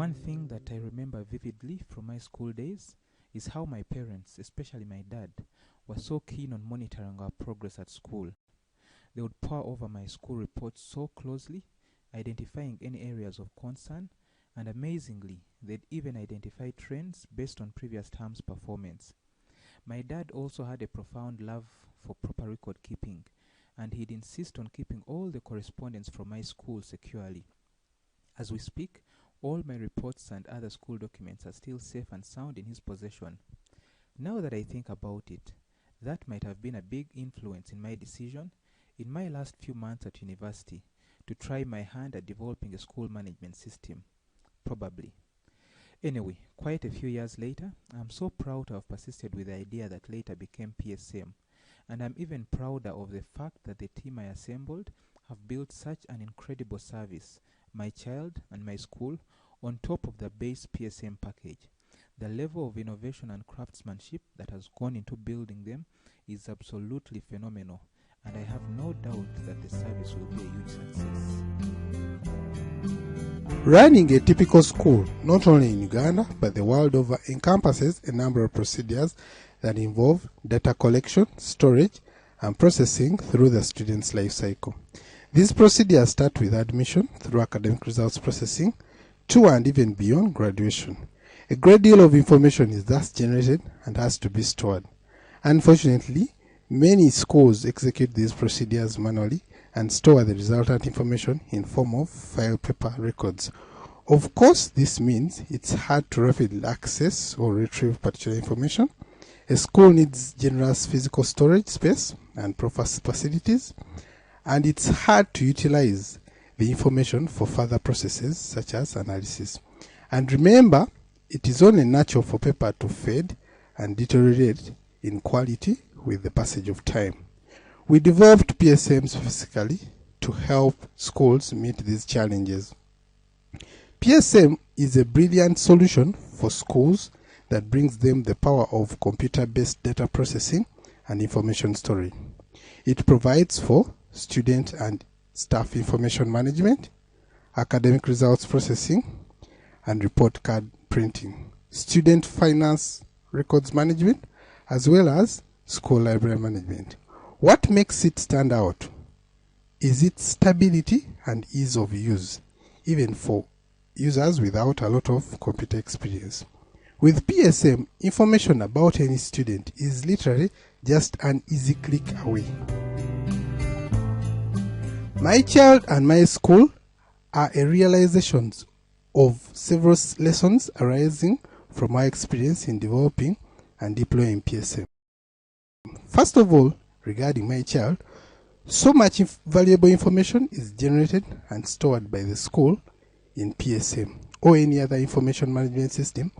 One thing that I remember vividly from my school days is how my parents, especially my dad, were so keen on monitoring our progress at school. They would pore over my school reports so closely, identifying any areas of concern, and amazingly, they'd even identify trends based on previous terms' performance. My dad also had a profound love for proper record keeping, and he'd insist on keeping all the correspondence from my school securely. As we speak, all my reports and other school documents are still safe and sound in his possession. Now that I think about it, that might have been a big influence in my decision in my last few months at university to try my hand at developing a school management system. Probably. Anyway, quite a few years later, I'm so proud to have persisted with the idea that later became PSM, and I'm even prouder of the fact that the team I assembled have built such an incredible service, myChild and mySchool, on top of the base PSM package. The level of innovation and craftsmanship that has gone into building them is absolutely phenomenal, and I have no doubt that the service will be a huge success. Running a typical school, not only in Uganda but the world over, encompasses a number of procedures that involve data collection, storage, and processing through the student's life cycle. These procedures start with admission through academic results processing to and even beyond graduation. A great deal of information is thus generated and has to be stored. Unfortunately, many schools execute these procedures manually and store the resultant information in form of file paper records. Of course, this means it's hard to rapidly access or retrieve particular information. A school needs generous physical storage space and proper facilities, and it's hard to utilize the information for further processes such as analysis. And remember, it is only natural for paper to fade and deteriorate in quality with the passage of time. We developed PSM specifically to help schools meet these challenges. PSM is a brilliant solution for schools that brings them the power of computer-based data processing and information storage. It provides for student and staff information management, academic results processing, and report card printing, student finance records management, as well as school library management. What makes it stand out is its stability and ease of use, even for users without a lot of computer experience. With PSM, information about any student is literally just an easy click away. myChild and mySchool are a realization of several lessons arising from my experience in developing and deploying PSM. First of all, regarding myChild, so much valuable information is generated and stored by the school in PSM or any other information management system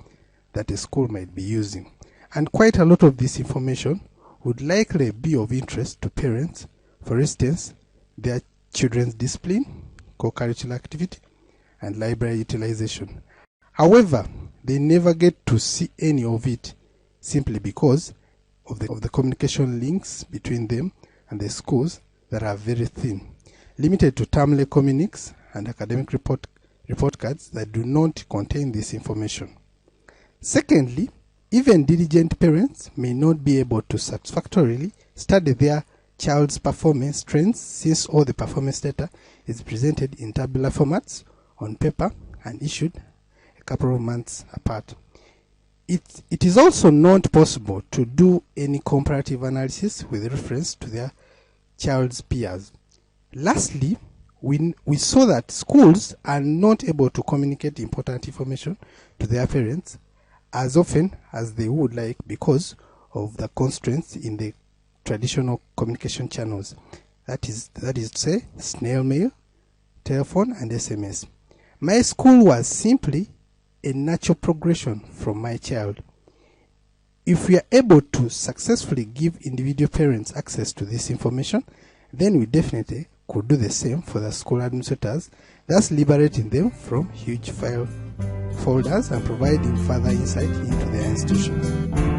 that a school might be using. And quite a lot of this information would likely be of interest to parents, for instance, their children's discipline, co-curricular activity, and library utilization. However, they never get to see any of it simply because of the communication links between them and the schools that are very thin, limited to termly communiques and academic report cards that do not contain this information. Secondly, even diligent parents may not be able to satisfactorily study their child's performance trends, since all the performance data is presented in tabular formats on paper and issued a couple of months apart. It is also not possible to do any comparative analysis with reference to their child's peers. Lastly, we saw that schools are not able to communicate important information to their parents as often as they would like because of the constraints in the traditional communication channels. That is to say, snail mail, telephone, and SMS. mySchool was simply a natural progression from myChild. If we are able to successfully give individual parents access to this information, then we definitely could do the same for the school administrators, thus liberating them from huge file folders and providing further insight into their institutions.